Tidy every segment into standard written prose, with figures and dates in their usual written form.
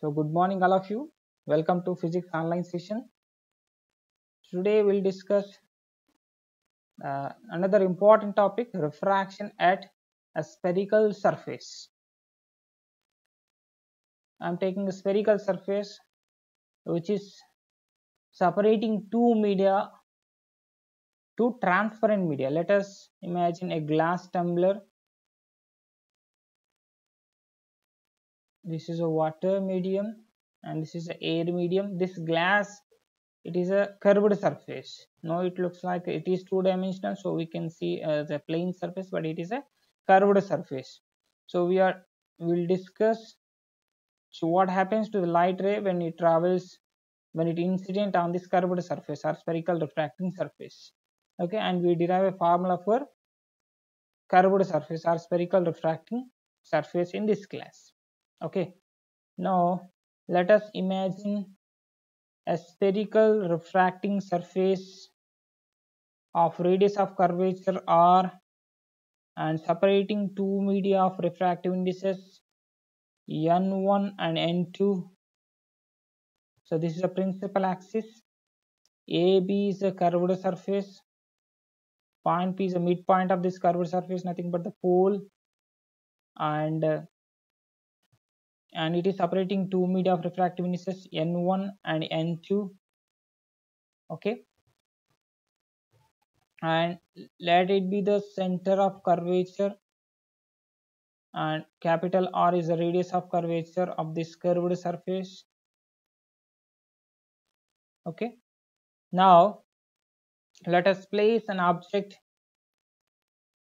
So good morning all of you. Welcome to physics online session. Today we'll discuss another important topic, refraction at a spherical surface. I'm taking a spherical surface which is separating two media, two transparent media. Let us imagine a glass tumbler. This is a water medium and this is an air medium. This glass, it is a curved surface. Now it looks like it is two-dimensional, so we can see the plane surface, but it is a curved surface. So we'll discuss so what happens to the light ray when it travels, when it incident on this curved surface or spherical refracting surface. Okay, and we derive a formula for curved surface or spherical refracting surface in this class. Okay, now let us imagine a spherical refracting surface of radius of curvature r and separating two media of refractive indices n1 and n2. So this is a principal axis. AB is a curved surface. Point P is the midpoint of this curved surface, nothing but the pole, and it is separating two media of refractive indices n1 and n2. Okay, and let it be the center of curvature, and capital R is the radius of curvature of this curved surface. Okay, now let us place an object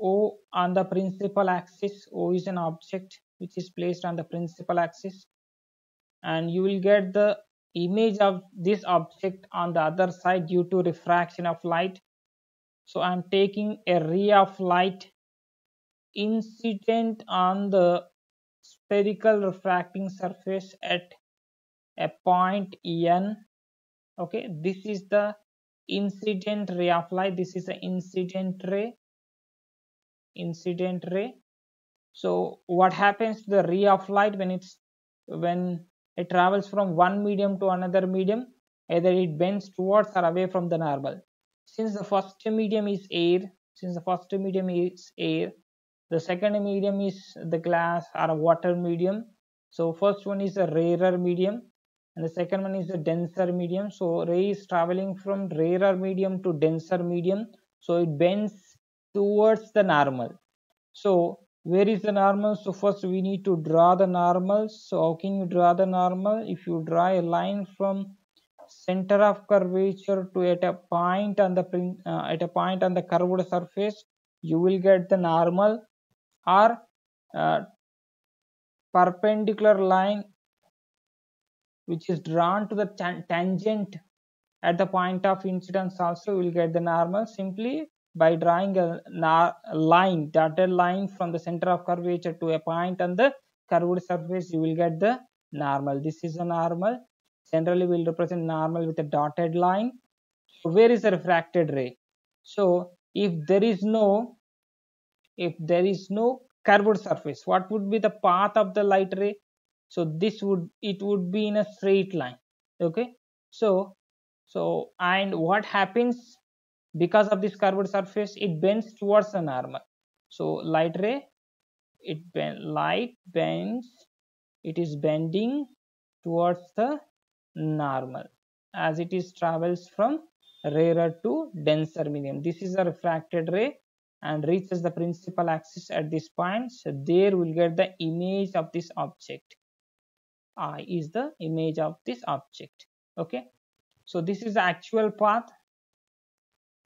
O on the principal axis. O is an object which is placed on the principal axis, and you will get the image of this object on the other side due to refraction of light. So I am taking a ray of light incident on the spherical refracting surface at a point n. Okay, this is the incident ray of light. This is the incident ray. So what happens to the ray of light when it travels from one medium to another medium? Either it bends towards or away from the normal. Since the first medium is air, the second medium is the glass or a water medium. So first one is a rarer medium and the second one is a denser medium. So ray is traveling from rarer medium to denser medium, so it bends towards the normal. So where is the normal? So first we need to draw the normal. So how can you draw the normal? If you draw a line from center of curvature to at a point on the curved surface, you will get the normal, or perpendicular line which is drawn to the tangent at the point of incidence also will get the normal simply by drawing a line, dotted line from the center of curvature to a point on the curved surface. You will get the normal. This is a normal. Generally we will represent normal with a dotted line. So where is the refracted ray? So if there is no curved surface, what would be the path of the light ray? So it would be in a straight line. Okay, so and what happens because of this curved surface? It bends towards the normal. So light ray, light bends, it is bending towards the normal as it is travels from rarer to denser medium. This is a refracted ray and reaches the principal axis at this point. So there we'll get the image of this object. I is the image of this object. Okay, so this is the actual path.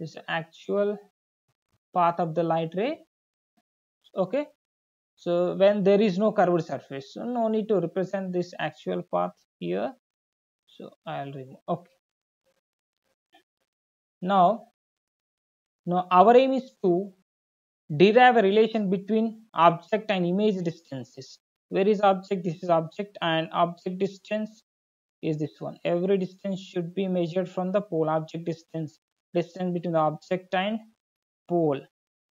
This actual path of the light ray. Okay, so when there is no curved surface, so no need to represent this actual path here. So I'll remove. Okay, now our aim is to derive a relation between object and image distances. Where is object? This is object, and object distance is this one. Every distance should be measured from the pole. Object distance between the object and pole.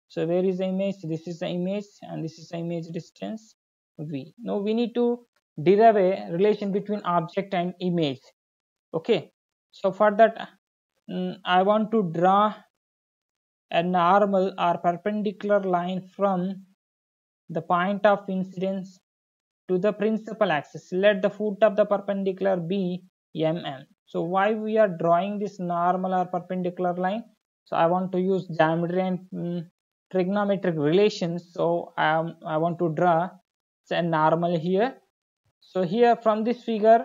So where is the image? This is the image and this is the image distance v. Now we need to derive a relation between object and image. Okay, so for that I want to draw a normal or perpendicular line from the point of incidence to the principal axis. Let the foot of the perpendicular be mm. So why we are drawing this normal or perpendicular line? So I want to use geometry and trigonometric relations. So I want to draw a normal here. So here from this figure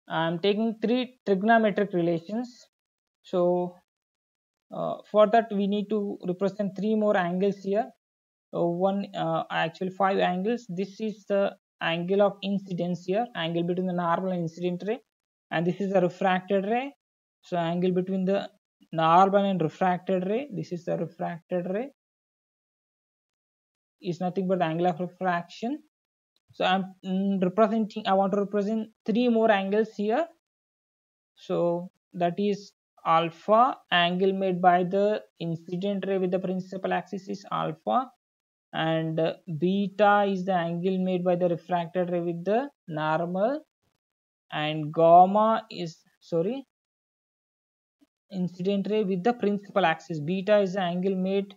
I am taking three trigonometric relations. So for that we need to represent three more angles here. Actually 5 angles. This is the angle of incidence here, angle between the normal and incident ray, and this is the refracted ray. So angle between the normal and refracted ray, this is the refracted ray, is nothing but the angle of refraction. So I'm representing, I want to represent three more angles here. So that is alpha, angle made by the incident ray with the principal axis is alpha, and beta is the angle made by the refracted ray with the normal, and gamma is incident ray with the principal axis. Beta is the angle made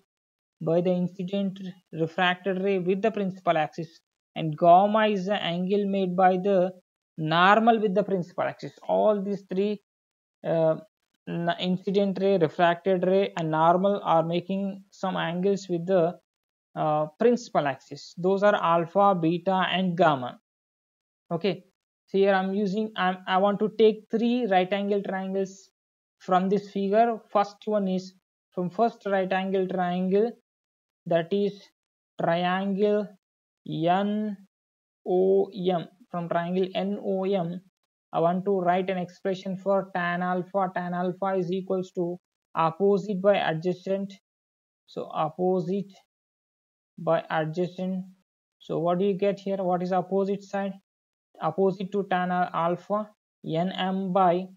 by the incident refracted ray with the principal axis, and gamma is the angle made by the normal with the principal axis. All these three uh, incident ray, refracted ray and normal are making some angles with the principal axis. Those are alpha, beta and gamma. Okay, so here I want to take three right angle triangles from this figure. First one is from first right angle triangle, that is triangle NOM. From triangle NOM I want to write an expression for tan alpha. Tan alpha is equals to opposite by adjacent. So opposite by adjacent. So what do you get here? What is opposite side? Opposite to tan alpha, nm by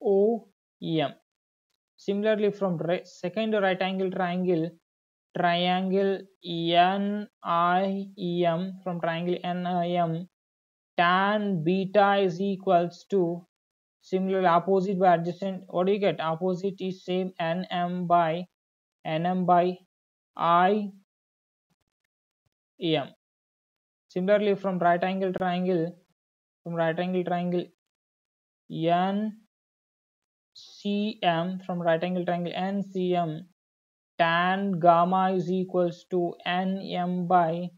OM. Similarly, from second right angle triangle, triangle NIM, from triangle NIM, tan beta is equals to, similarly opposite by adjacent, what do you get? Opposite is same, NM by IM. Similarly, from right angle triangle NCM, from right angle triangle NCM, tan gamma is equals to NM by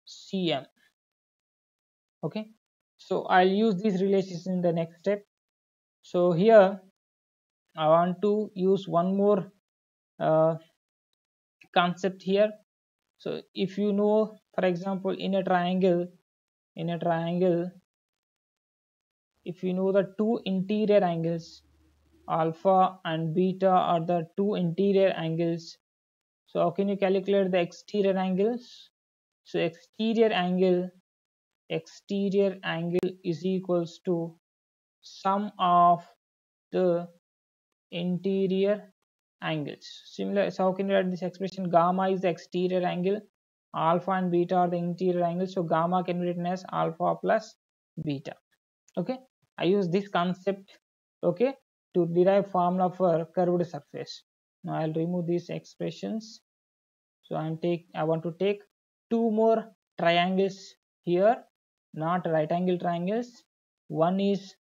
CM. Okay, so I'll use these relations in the next step. So here I want to use one more concept here. So if you know, for example, in a triangle, if you know the two interior angles, alpha and beta are the two interior angles. So how can you calculate the exterior angles? So exterior angle is equals to sum of the interior angles. Similar, so how can you write this expression? Gamma is the exterior angle, alpha and beta are the interior angles, so gamma can be written as alpha plus beta. Okay, I use this concept, okay, to derive formula for curved surface. Now I'll remove these expressions. So I want to take two more triangles here, not right angle triangles. One is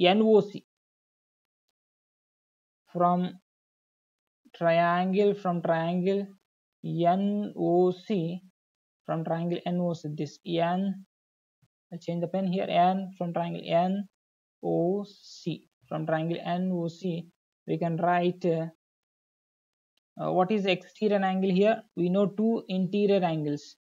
NOC, from triangle NOC, from triangle NOC, this N, I'll change the pen here, N, from triangle NOC, from triangle NOC we can write what is the exterior angle here? We know two interior angles,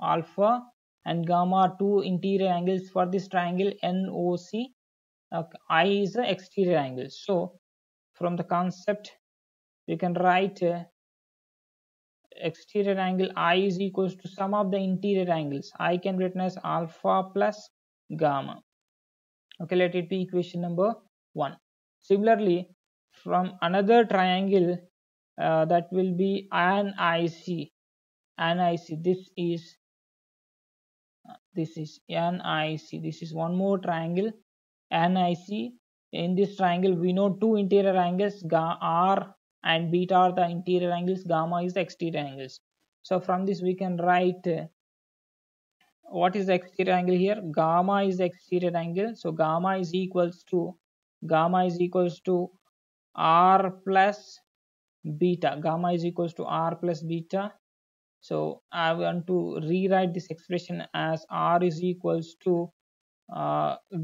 alpha and gamma are two interior angles for this triangle NOC. I is the exterior angle, so from the concept we can write exterior angle I is equals to sum of the interior angles. I can written as alpha plus gamma. Okay, let it be equation number 1. Similarly, from another triangle, that will be NIC. This is NIC. This is one more triangle, NIC. In this triangle, we know two interior angles, R and beta are the interior angles, gamma is the exterior angles. So from this we can write what is the exterior angle here. Gamma is the exterior angle, so gamma is equals to R plus beta. Gamma is equals to R plus beta. So I want to rewrite this expression as R is equals to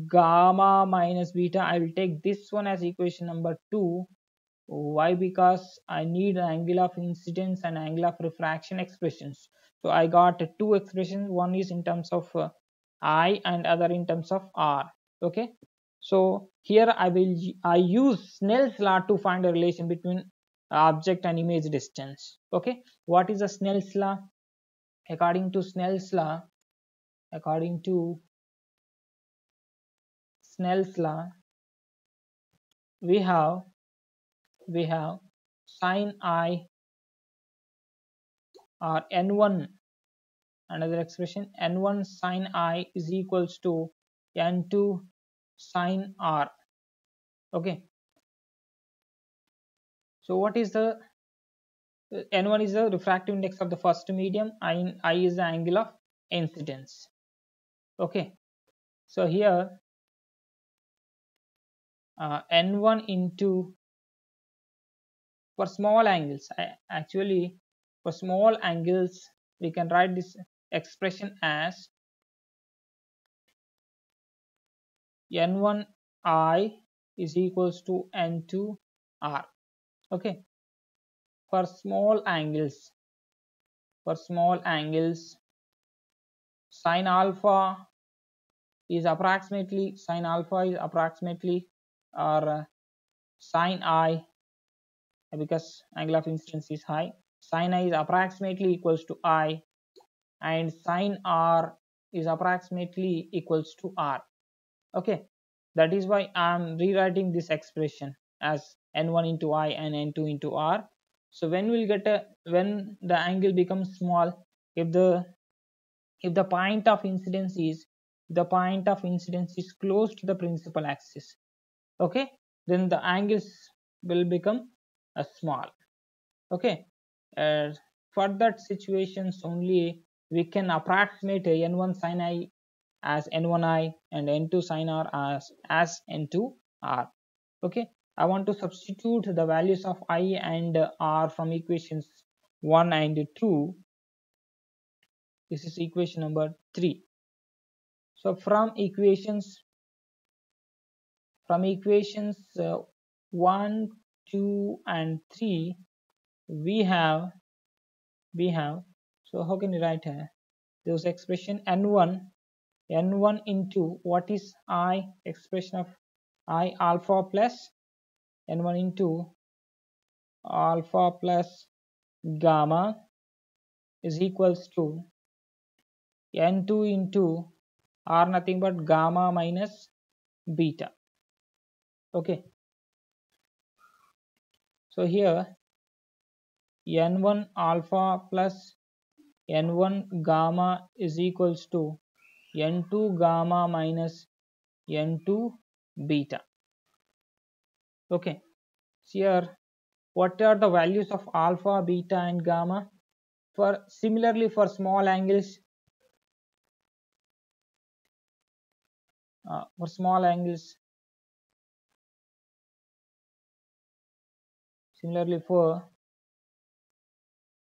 gamma minus beta. I will take this one as equation number 2. Why? Because I need angle of incidence and angle of refraction expressions. So I got two expressions. One is in terms of I and other in terms of R. Okay. So here I use Snell's law to find a relation between object and image distance. Okay. What is the Snell's law? According to Snell's law, we have sin I, or n1, another expression, n1 sin I is equals to n2 sin R. Okay, so what is the n1 is the refractive index of the first medium, I is the angle of incidence. Okay, so here n1 into, for small angles, actually for small angles we can write this expression as n1 I is equals to n2 R. Okay, for small angles sine alpha is approximately or sine I, because angle of incidence is high, sine I is approximately equals to I, and sine R is approximately equals to R. Okay, that is why I am rewriting this expression as n1 into I and n2 into R. So when the angle becomes small, if the point of incidence is close to the principal axis, okay, then the angles will become small. Okay, for that situations only we can approximate n1 sin I as n1I and n2 sin R as n2R. Okay, I want to substitute the values of I and R from equations 1 and 2. This is equation number 3. So from equations 1, 2 and 3 we have, so how can you write here those expression n1 into what is I, expression of I alpha plus n1 into alpha plus gamma is equals to n2 into R, nothing but gamma minus beta. Okay, so here n1 alpha plus n1 gamma is equals to n2 gamma minus n2 beta. Okay, so here what are the values of alpha, beta and gamma? For similarly for small angles, similarly for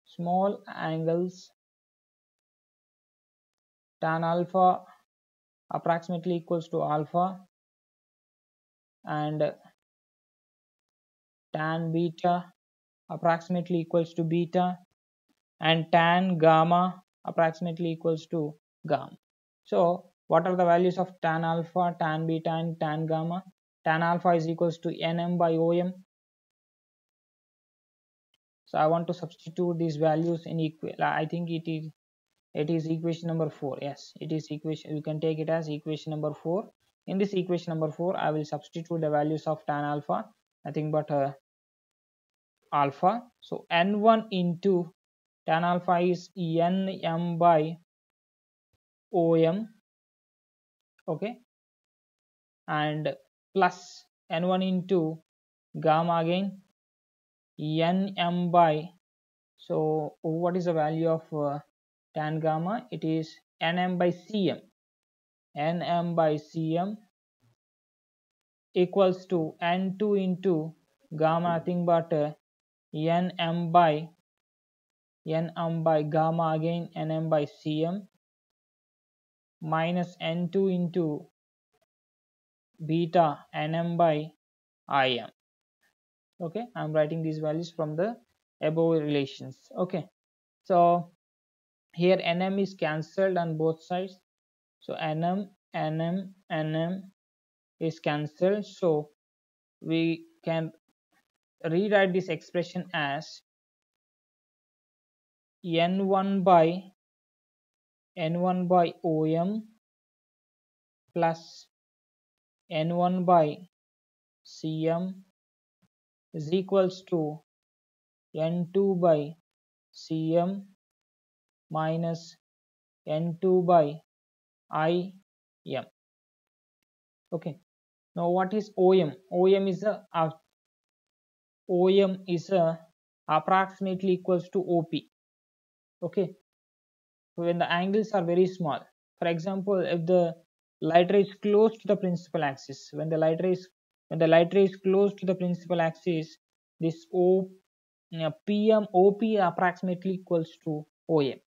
small angles, tan alpha approximately equals to alpha and tan beta approximately equals to beta and tan gamma approximately equals to gamma. So what are the values of tan alpha, tan beta and tan gamma? Tan alpha is equals to nm by om. So I want to substitute these values in I think it is It is equation number 4. Yes, it is equation, you can take it as equation number 4. In this equation number 4, I will substitute the values of tan alpha, nothing but alpha. So n1 into tan alpha is nm by om, okay, and plus n1 into gamma again nm by, so what is the value of tan gamma? It is nm by cm, nm by cm equals to n2 into gamma, nothing but nm by gamma again nm by cm minus n2 into beta nm by im. Okay, I'm writing these values from the above relations. Okay, so here nm is cancelled on both sides, so nm is cancelled, so we can rewrite this expression as n1 by om plus n1 by cm is equals to n2 by cm minus n2 by im. Okay, now what is om? Om is a approximately equals to op. Okay, so when the angles are very small, for example, if the light ray is close to the principal axis, when the light ray is close to the principal axis, this op approximately equals to om.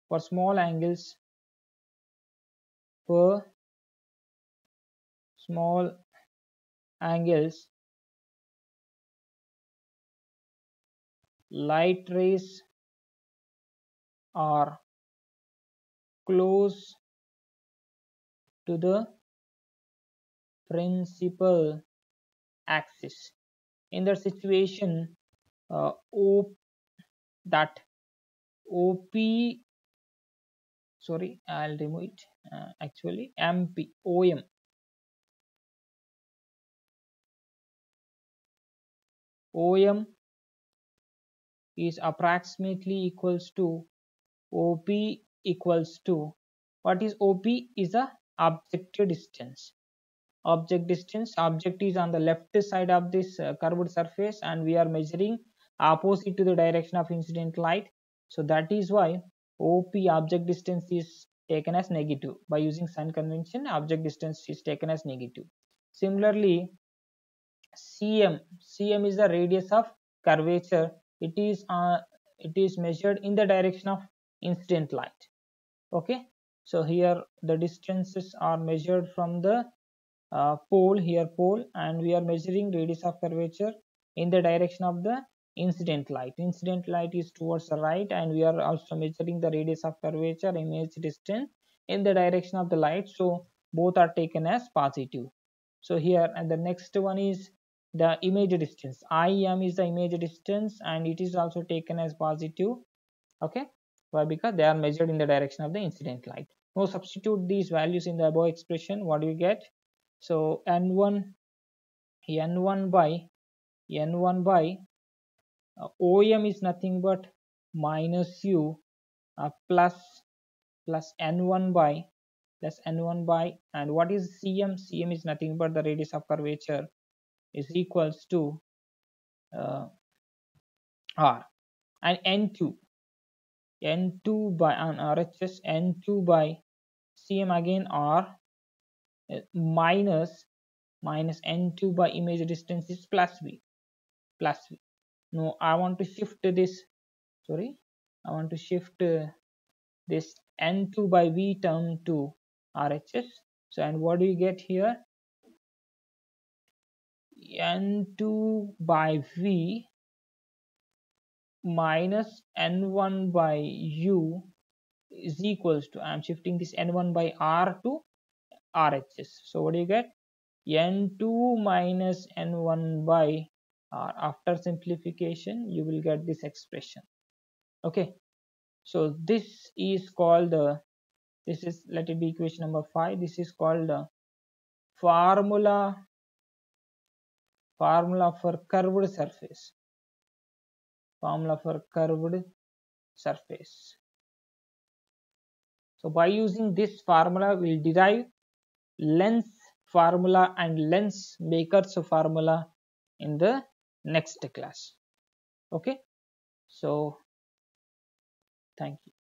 For small angles, light rays are close to the principal axis. In that situation, OP, sorry, I'll remove it, actually MP, OM is approximately equals to OP equals to, what is OP? Is a objective distance. Object is on the left side of this curved surface, and we are measuring opposite to the direction of incident light, so that is why OP, object distance, is taken as negative. By using sign convention, object distance is taken as negative. Similarly, cm is the radius of curvature. It is measured in the direction of incident light. Okay, so here the distances are measured from the pole, and we are measuring radius of curvature in the direction of the incident light. Incident light is towards the right, and we are also measuring the radius of curvature, image distance, in the direction of the light, so both are taken as positive. So here, and the next one is the image distance. im is the image distance, and it is also taken as positive. Okay, why? Because they are measured in the direction of the incident light. Now substitute these values in the above expression. What do you get? So n1 by om is nothing but minus u plus n1 by and what is cm? Cm is nothing but the radius of curvature, is equals to r, and n2 by on RHS, n2 by cm again r minus n2 by image distance is plus v. Now I want to shift this, this n2 by v term to RHS. So, and what do you get here? n2 by v minus n1 by u is equals to, I am shifting this n1 by r to RHS. So what do you get? n2 minus n1 by after simplification you will get this expression. Okay, so this is called this is, let it be equation number 5. This is called formula for curved surface. Formula for curved surface. So by using this formula we'll derive length formula and lens makers formula in the next class. Okay, so thank you.